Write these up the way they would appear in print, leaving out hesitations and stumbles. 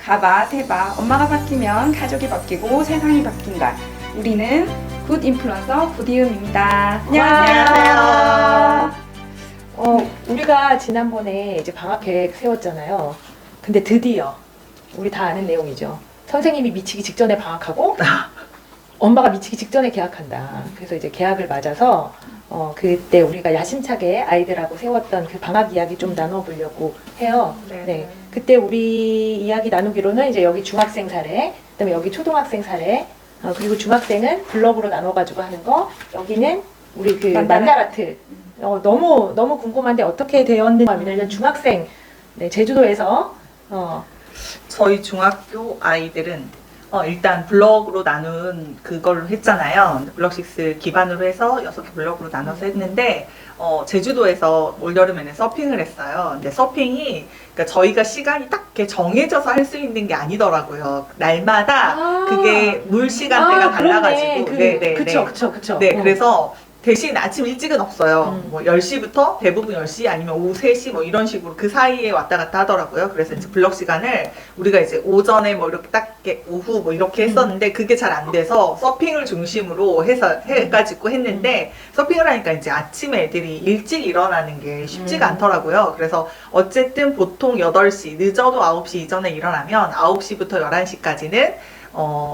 봐봐, 세봐. 엄마가 바뀌면 가족이 바뀌고 세상이 바뀐다. 우리는 굿 인플루언서 구디음입니다. 안녕하세요. 우리가 지난번에 이제 방학 계획 세웠잖아요. 근데 드디어 우리 다 아는 내용이죠. 선생님이 미치기 직전에 방학하고 엄마가 미치기 직전에 개학한다. 그래서 이제 개학을 맞아서 그때 우리가 야심차게 아이들하고 세웠던 그 방학 이야기 좀 나눠보려고 해요. 네. 그때 우리 이야기 나누기로는 이제 여기 중학생 사례, 그다음에 여기 초등학생 사례, 그리고 중학생은 블럭으로 나눠가지고 하는 거, 여기는 우리 그 만다라트. 너무 궁금한데 어떻게 되었는지. 왜냐면 중학생, 네, 제주도에서 저희 중학교 아이들은 일단 블럭으로 나눈 그걸로 했잖아요. 블럭6 기반으로 해서 6개 블럭으로 나눠서 했는데 제주도에서 올여름에는 서핑을 했어요. 근데 서핑이 그러니까 저희가 시간이 딱 이렇게 정해져서 할 수 있는 게 아니더라고요. 날마다 그게 물 시간대가 달라가지고 그쵸. 네, 그래서 대신 아침 일찍은 없어요. 뭐 10시부터 대부분 10시 아니면 오후 3시 뭐 이런 식으로 그 사이에 왔다 갔다 하더라고요. 그래서 이제 블럭 시간을 우리가 이제 오전에 뭐 이렇게 딱 이렇게 오후 뭐 이렇게 했었는데 그게 잘 안 돼서 서핑을 중심으로 해가지고 했는데 서핑을 하니까 이제 아침에 애들이 일찍 일어나는 게 쉽지가 않더라고요. 그래서 어쨌든 보통 8시, 늦어도 9시 이전에 일어나면 9시부터 11시까지는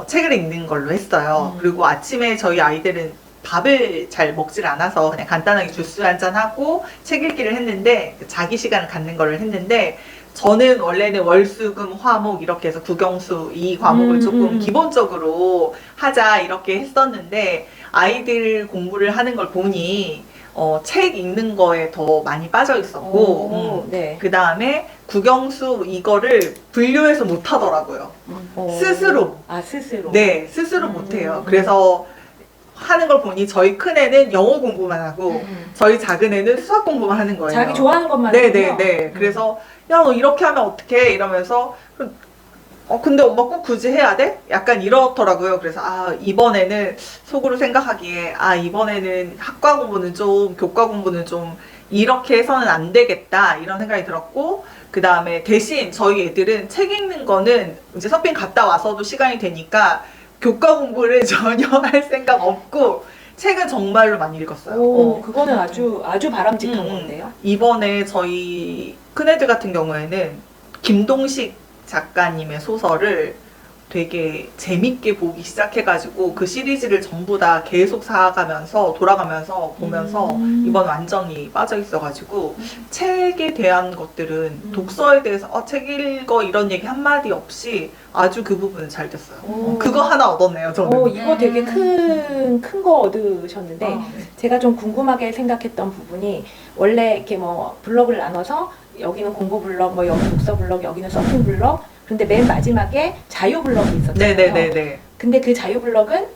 책을 읽는 걸로 했어요. 그리고 아침에 저희 아이들은 밥을 잘 먹질 않아서 그냥 간단하게 주스 한잔 하고 책 읽기를 했는데 자기 시간을 갖는 걸 했는데 저는 원래는 월수금 화목 이렇게 해서 국영수 이 과목을 조금 기본적으로 하자 이렇게 했었는데 아이들 공부를 하는 걸 보니 책 읽는 거에 더 많이 빠져 있었고 네. 그 다음에 국영수 이거를 분류해서 못 하더라고요. 스스로. 스스로. 네, 스스로 못 해요. 그래서 하는 걸 보니 저희 큰애는 영어 공부만 하고 저희 작은애는 수학 공부만 하는 거예요. 자기 좋아하는 것만 네네네. 그래서 야 너 이렇게 하면 어떡해? 이러면서 근데 엄마 꼭 굳이 해야 돼? 약간 이렇더라고요. 그래서 이번에는 속으로 생각하기에 이번에는 학과 공부는 좀 교과 공부는 좀 이렇게 해서는 안 되겠다 이런 생각이 들었고 그 다음에 대신 저희 애들은 책 읽는 거는 이제 서핑 갔다 와서도 시간이 되니까 교과 공부를 전혀 할 생각 없고 책은 정말로 많이 읽었어요. 그거는 아주 바람직한 건데요. 이번에 저희 큰애들 같은 경우에는 김동식 작가님의 소설을 되게 재밌게 보기 시작해가지고 그 시리즈를 전부 다 계속 사가면서 돌아가면서 보면서 이번 완전히 빠져 있어가지고 책에 대한 것들은 독서에 대해서 책 읽어 이런 얘기 한마디 없이 아주 그 부분은 잘 됐어요. 그거 하나 얻었네요 저는. 이거 되게 큰 거 얻으셨는데 제가 좀 궁금하게 생각했던 부분이 원래 이렇게 뭐 블럭을 나눠서 여기는 공부 블럭, 뭐 여기 독서 블럭, 여기는 서핑 블럭. 그런데 맨 마지막에 자유 블럭이 있었잖아요. 네네네네. 근데 그 자유 블럭은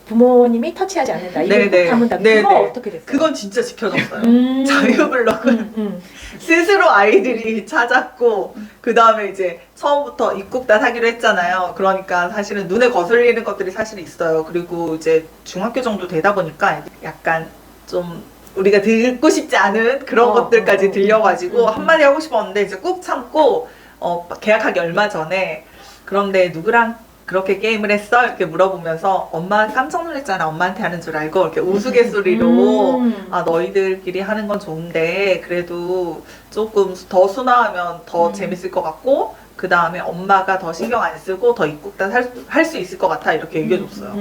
부모님이 터치하지 않는다. 이걸 꼭 담은다. 그거 어떻게 됐어요? 그건 진짜 지켜졌어요. 자유 블럭은 스스로 아이들이 찾았고 그 다음에 이제 처음부터 입국단 하기로 했잖아요. 그러니까 사실은 눈에 거슬리는 것들이 사실 있어요. 그리고 이제 중학교 정도 되다 보니까 약간 좀 우리가 듣고 싶지 않은 그런 것들까지 들려가지고 한마디 하고 싶었는데 이제 꾹 참고 계약하기 얼마 전에 그런데 누구랑 그렇게 게임을 했어? 이렇게 물어보면서 엄마 깜짝 놀랐잖아. 엄마한테 하는 줄 알고 이렇게 우스갯소리로 너희들끼리 하는 건 좋은데 그래도 조금 더 순화하면 더 재밌을 것 같고 그 다음에 엄마가 더 신경 안 쓰고 더 입국단 할 수 있을 것 같아 이렇게 얘기해줬어요.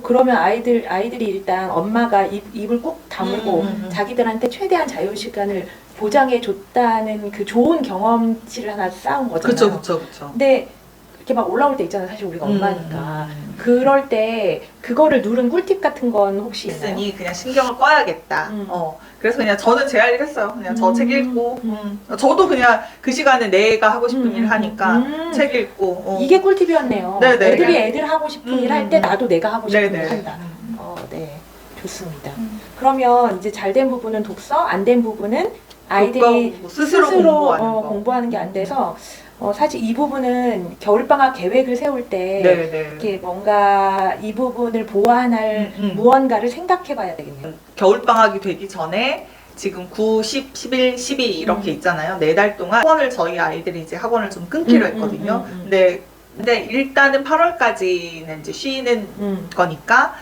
그러면 아이들이 일단 엄마가 입을 꼭 다물고 자기들한테 최대한 자유 시간을 보장해 줬다는 그 좋은 경험치를 하나 쌓은 거잖아요. 그쵸. 근데 이렇게 막 올라올 때 있잖아요. 사실 우리가 엄마니까. 그럴 때 그거를 누른 꿀팁 같은 건 혹시 있나요? 있으니 그냥 신경을 꺼야겠다. 그래서 그냥 저는 제 할 일 했어요. 그냥 저 책 읽고 저도 그냥 그 시간에 내가 하고 싶은 일 하니까 책 읽고 이게 꿀팁이었네요. 네네. 애들이 애들 하고 싶은 일 할 때 나도 내가 하고 싶은 네네. 일 한다. 네. 좋습니다. 그러면 이제 잘 된 부분은 독서, 안 된 부분은 아이들이 공부, 스스로 공부하는 게 안 돼서 사실 이 부분은 겨울방학 계획을 세울 때 이렇게 뭔가 이 부분을 보완할 무언가를 생각해 봐야 되겠네요. 겨울방학이 되기 전에 지금 9, 10, 11, 12 이렇게 있잖아요. 4달 동안 학원을 저희 아이들이 이제 학원을 좀 끊기로 했거든요. 근데 일단은 8월까지는 이제 쉬는 거니까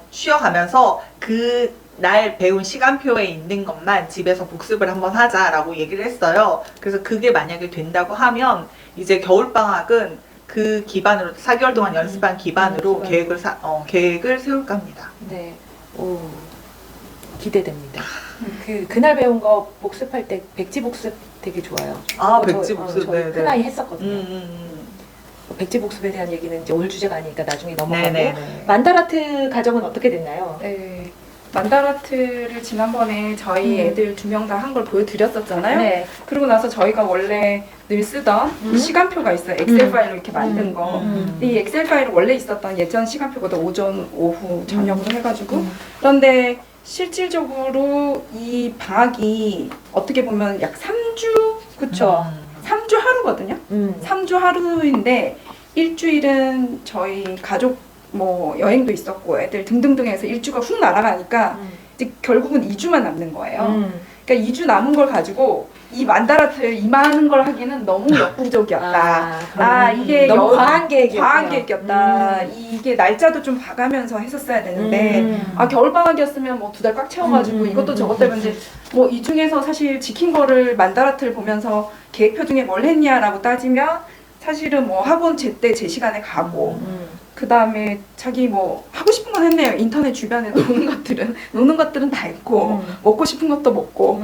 쉬어가면서 그 날 배운 시간표에 있는 것만 집에서 복습을 한번 하자라고 얘기를 했어요. 그래서 그게 만약에 된다고 하면 이제 겨울방학은 그 기반으로 4개월 동안 연습한 기반으로 계획을 세울까 합니다. 네. 오, 기대됩니다. 그날 배운 거 복습할 때 백지 복습 되게 좋아요. 아, 백지 복습. 저희 네, 큰아이 네. 했었거든요. 백지 복습에 대한 얘기는 이제 오늘 주제가 아니니까 나중에 넘어가고. 네네네. 만다라트 가정은 어떻게 됐나요? 네. 만다라트를 지난번에 저희 애들 2명 다 한 걸 보여드렸었잖아요. 네. 그러고 나서 저희가 원래 늘 쓰던 시간표가 있어요. 엑셀 파일로 이렇게 만든 거. 이 엑셀 파일은 원래 있었던 예전 시간표거든. 오전, 오후, 저녁으로 해가지고. 그런데 실질적으로 이 방학이 어떻게 보면 약 3주? 그쵸. 3주 하루거든요. 3주 하루인데 일주일은 저희 가족 뭐 여행도 있었고 애들 등등등 해서 일주가 훅 날아가니까 이제 결국은 2주만 남는 거예요. 그러니까 2주 남은 걸 가지고 이 만다라트 이만한 걸 하기는 너무 역부족이었다. 이게 너무 과한 계획이었다. 과한 계획이었다. 이게 날짜도 좀 봐가면서 했었어야 되는데 겨울방학이었으면 뭐 2달 꽉 채워가지고 이것도 저것도 하면 이제 뭐 이 중에서 사실 지킨 거를 만다라트를 보면서 계획표 중에 뭘 했냐라고 따지면 사실은 뭐 학원 제때 제 시간에 가고 그 다음에 자기 뭐 하고 싶은 건 했네요. 인터넷 주변에 노는 것들은 다 했고 먹고 싶은 것도 먹고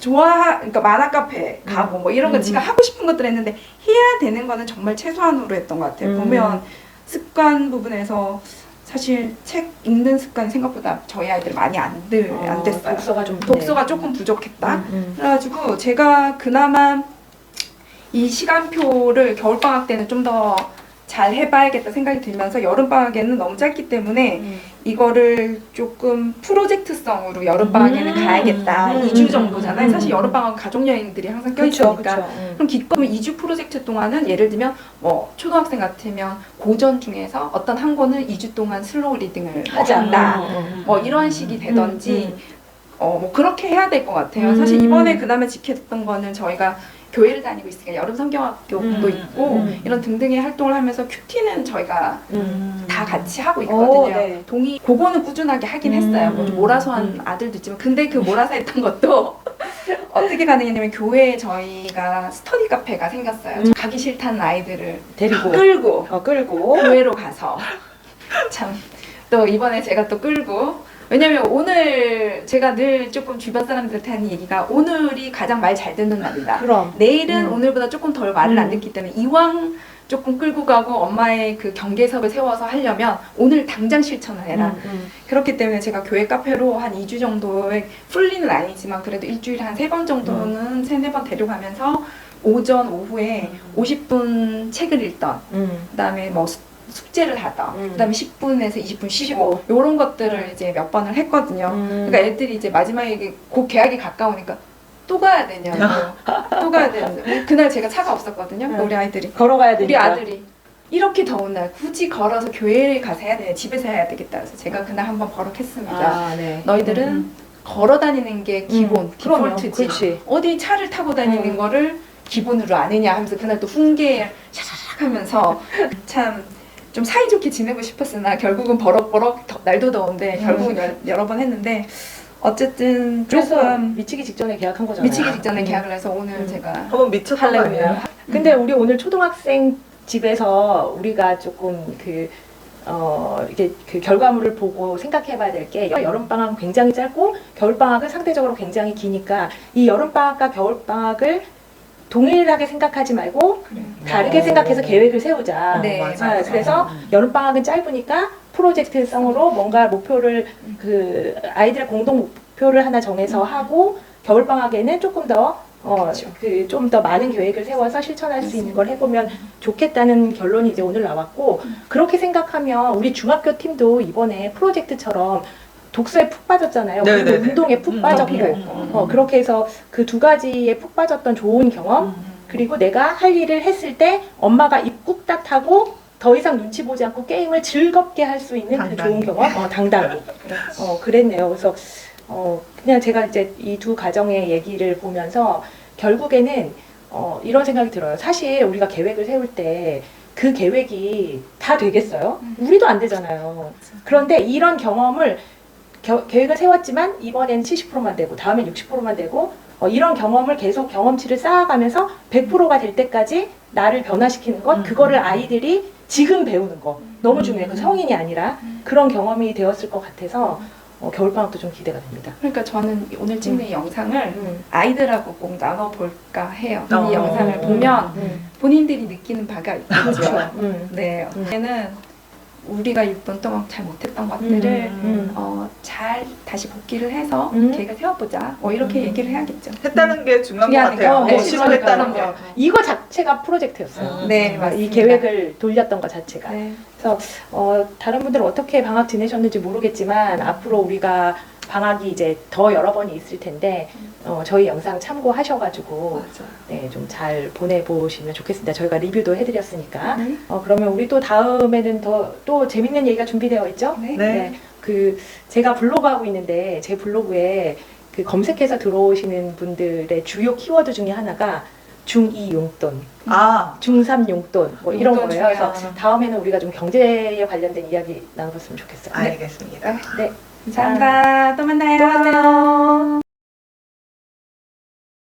그러니까 만화 카페 가고 뭐 이런 거 지가 하고 싶은 것들 했는데 해야 되는 거는 정말 최소한으로 했던 것 같아요. 보면 습관 부분에서 사실 책 읽는 습관이 생각보다 저희 아이들은 많이 안 됐어요. 독서가 조금 부족했다. 그래가지고 제가 그나마 이 시간표를 겨울방학 때는 좀 더 잘 해봐야겠다 생각이 들면서 여름방학에는 너무 짧기 때문에 이거를 조금 프로젝트성으로 여름방학에는 가야겠다. 2주 정도잖아요. 사실 여름방학은 가족여행들이 항상 껴있으니까. 그럼 기껏 2주 프로젝트 동안은 예를 들면 뭐 초등학생 같으면 고전 중에서 어떤 한 권을 2주 동안 슬로우 리딩을 한다. 뭐 이런 식이 되던지 뭐 그렇게 해야 될 것 같아요. 사실 이번에 그나마 지켰던 거는 저희가 교회를 다니고 있으니까 여름 성경학교도 있고 이런 등등의 활동을 하면서 큐티는 저희가 다 같이 하고 있거든요. 네. 그거는 꾸준하게 하긴 했어요. 뭐 몰아서 한 아들도 있지만 근데 그 몰아서 했던 것도 어떻게 가능했냐면 교회에 저희가 스터디 카페가 생겼어요. 가기 싫다는 아이들을 데리고 끌고 교회로 가서 참 또 이번에 제가 또 끌고 왜냐면 오늘 제가 늘 조금 주변 사람들한테 하는 얘기가 오늘이 가장 말 잘 듣는 날이다. 그럼. 내일은 오늘보다 조금 덜 말을 안 듣기 때문에 이왕 조금 끌고 가고 엄마의 그 경계석을 세워서 하려면 오늘 당장 실천을 해라. 그렇기 때문에 제가 교회 카페로 한 2주 정도의 풀리는 아니지만 그래도 일주일에 한 3번 정도는 3-4번 데려가면서 오전, 오후에 50분 책을 읽던 그 다음에 뭐 숙제를 하던 그 다음에 10분에서 20분 쉬고 요런 것들을 이제 몇 번을 했거든요. 그러니까 애들이 이제 마지막에 곧 개학이 가까우니까 또 가야 되냐고 또 가야 되는데 그날 제가 차가 없었거든요. 우리 아이들이 걸어가야 되니까. 우리 아들이 이렇게 더운 날 굳이 걸어서 교회를 가서 해야 되냐 집에서 해야 되겠다 그래서 제가 그날 한번 버럭했습니다. 네. 너희들은 걸어 다니는 게 기본 디폴트지 그렇지. 어디 차를 타고 다니는 거를 기본으로 아느냐 하면서 그날 또 훈계 샤샤샥 하면서 참 좀 사이좋게 지내고 싶었으나 결국은 버럭버럭 날도 더운데 결국은 여러 번 했는데 어쨌든 그래서 조금 미치기 직전에 계약한 거잖아요. 미치기 직전에 계약을 해서 오늘 제가 한번 미쳤던 거 아니에요? 근데 우리 오늘 초등학생 집에서 우리가 조금 이게 그 결과물을 보고 생각해봐야 될 게 여름방학은 굉장히 짧고 겨울방학은 상대적으로 굉장히 기니까 이 여름방학과 겨울방학을 동일하게 생각하지 말고 다르게 생각해서 계획을 세우자. 네, 맞아요. 그래서 여름방학은 짧으니까 프로젝트성으로 뭔가 목표를 아이들의 공동 목표를 하나 정해서 하고 겨울방학에는 조금 더 좀 더 많은 계획을 세워서 실천할 수 있는 걸 해보면 좋겠다는 결론이 이제 오늘 나왔고 그렇게 생각하면 우리 중학교 팀도 이번에 프로젝트처럼 독서에 푹 빠졌잖아요. 그리고 운동에 푹 빠졌고 그렇게 해서 그 2가지에 푹 빠졌던 좋은 경험 그리고 내가 할 일을 했을 때 엄마가 입 꾹딱 하고 더 이상 눈치 보지 않고 게임을 즐겁게 할 수 있는 그 좋은 경험 당당히 그랬네요. 그래서 그냥 제가 이제 이 두 가정의 얘기를 보면서 결국에는 이런 생각이 들어요. 사실 우리가 계획을 세울 때 그 계획이 다 되겠어요? 우리도 안 되잖아요. 그런데 이런 경험을 계획을 세웠지만 이번엔 70%만 되고 다음엔 60%만 되고 이런 경험을 계속 경험치를 쌓아가면서 100%가 될 때까지 나를 변화시키는 것, 그거를 아이들이 지금 배우는 거 너무 중요해요. 그 성인이 아니라 그런 경험이 되었을 것 같아서 겨울방학도 좀 기대가 됩니다. 그러니까 저는 오늘 찍는 이 영상을 아이들하고 꼭 나눠볼까 해요. 이 어. 영상을 보면 본인들이 느끼는 바가 있겠죠. 그렇죠. 네. 얘는 우리가 6분 동안 잘 못했던 것들을 잘 다시 복귀를 해서 계획을 세워보자. 이렇게 얘기를 해야겠죠. 했다는 게 중요한 것 중요하니까. 같아요. 네, 시도했다는 게. 이거 자체가 프로젝트였어요. 네, 이 맞습니다. 계획을 돌렸던 것 자체가. 네. 그래서 다른 분들은 어떻게 방학 지내셨는지 모르겠지만 앞으로 우리가 방학이 이제 더 여러 번이 있을 텐데 저희 영상 참고하셔가지고 네, 좀 잘 보내보시면 좋겠습니다. 저희가 리뷰도 해드렸으니까. 네. 그러면 우리 또 다음에는 또 재밌는 얘기가 준비되어 있죠? 네. 네. 그 제가 블로그 하고 있는데 제 블로그에 그 검색해서 들어오시는 분들의 주요 키워드 중에 하나가 중2 용돈, 아, 중3 용돈 뭐 이런 용돈 거예요. 그래서 중요하죠. 다음에는 우리가 좀 경제에 관련된 이야기 나눠봤으면 좋겠어요. 알겠습니다. 네. 감사합니다. 또 만나요. 또 만나요.